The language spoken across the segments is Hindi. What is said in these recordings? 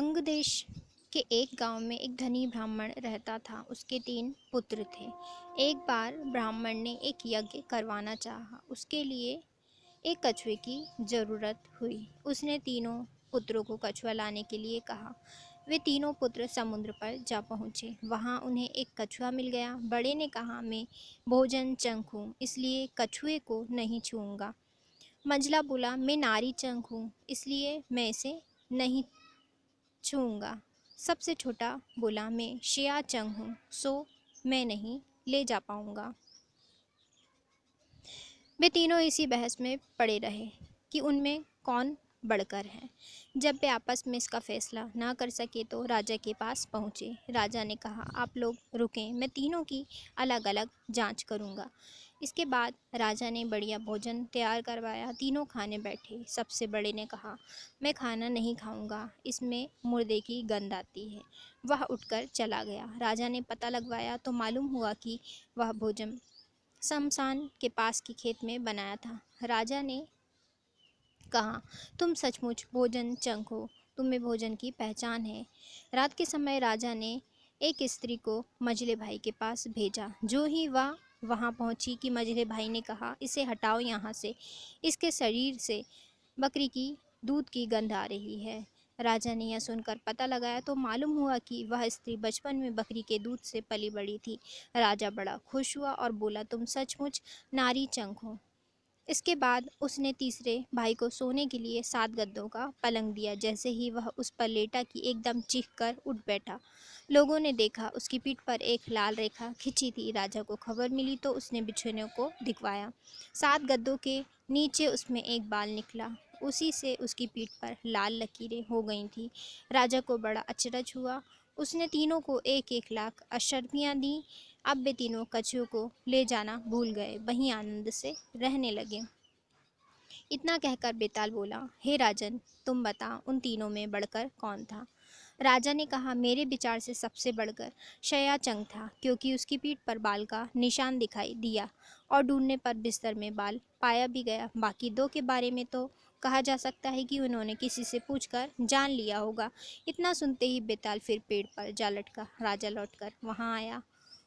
अंग देश के एक गांव में एक धनी ब्राह्मण रहता था। उसके 3 पुत्र थे। एक बार ब्राह्मण ने एक यज्ञ करवाना चाहा। उसके लिए एक कछुए की जरूरत हुई। उसने तीनों पुत्रों को कछुआ लाने के लिए कहा। वे तीनों पुत्र समुद्र पर जा पहुँचे। वहाँ उन्हें एक कछुआ मिल गया। बड़े ने कहा, मैं भोजन चंक हूँ, इसलिए कछुए को नहीं छूऊंगा। मंझला बोला, मैं नारी चंक हूँ, इसलिए मैं इसे नहीं छूऊंगा। सबसे छोटा बोला, मैं शिया चंग हूँ, सो मैं नहीं ले जा पाऊंगा। वे तीनों इसी बहस में पड़े रहे कि उनमें कौन बढ़कर है। जब वे आपस में इसका फैसला ना कर सके तो राजा के पास पहुँचे। राजा ने कहा, आप लोग रुकें, मैं तीनों की अलग अलग जांच करूँगा। इसके बाद राजा ने बढ़िया भोजन तैयार करवाया। तीनों खाने बैठे। सबसे बड़े ने कहा, मैं खाना नहीं खाऊंगा, इसमें मुर्दे की गंध आती है। वह उठकर चला गया। राजा ने पता लगवाया तो मालूम हुआ कि वह भोजन शमशान के पास के खेत में बनाया था। राजा ने कहा, तुम सचमुच भोजन चंक हो, तुम्हें भोजन की पहचान है। रात के समय राजा ने एक स्त्री को मझले भाई के पास भेजा। जो ही वह वहां पहुंची कि मझले भाई ने कहा, इसे हटाओ यहाँ से, इसके शरीर से बकरी की दूध की गंध आ रही है। राजा ने यह सुनकर पता लगाया तो मालूम हुआ कि वह स्त्री बचपन में बकरी के दूध से पली बड़ी थी। राजा बड़ा खुश हुआ और बोला, तुम सचमुच नारी चंक हो। इसके बाद उसने तीसरे भाई को सोने के लिए 7 गद्दों का पलंग दिया। जैसे ही वह उस पर लेटा कि एकदम चीख कर उठ बैठा। लोगों ने देखा, उसकी पीठ पर एक लाल रेखा खिंची थी। राजा को खबर मिली तो उसने बिछुए को दिखवाया। 7 गद्दों के नीचे उसमें एक बाल निकला। उसी से उसकी पीठ पर लाल लकीरें हो गई थी। राजा को बड़ा अचरज हुआ। उसने तीनों को 1-1 लाख अशर्फियाँ दी। अब वे तीनों कछुओं को ले जाना भूल गए, वहीं आनंद से रहने लगे। इतना कहकर बेताल बोला, हे राजन, तुम बताओ उन तीनों में बढ़कर कौन था। राजा ने कहा, मेरे विचार से सबसे बढ़कर शयाचंग था, क्योंकि उसकी पीठ पर बाल का निशान दिखाई दिया और ढूंढने पर बिस्तर में बाल पाया भी गया। बाकी 2 के बारे में तो कहा जा सकता है कि उन्होंने किसी से पूछकर जान लिया होगा। इतना सुनते ही बेताल फिर पेड़ पर जा लटका। राजा लौटकर वहां आया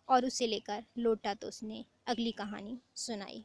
और उसे लेकर लौटा तो उसने अगली कहानी सुनाई।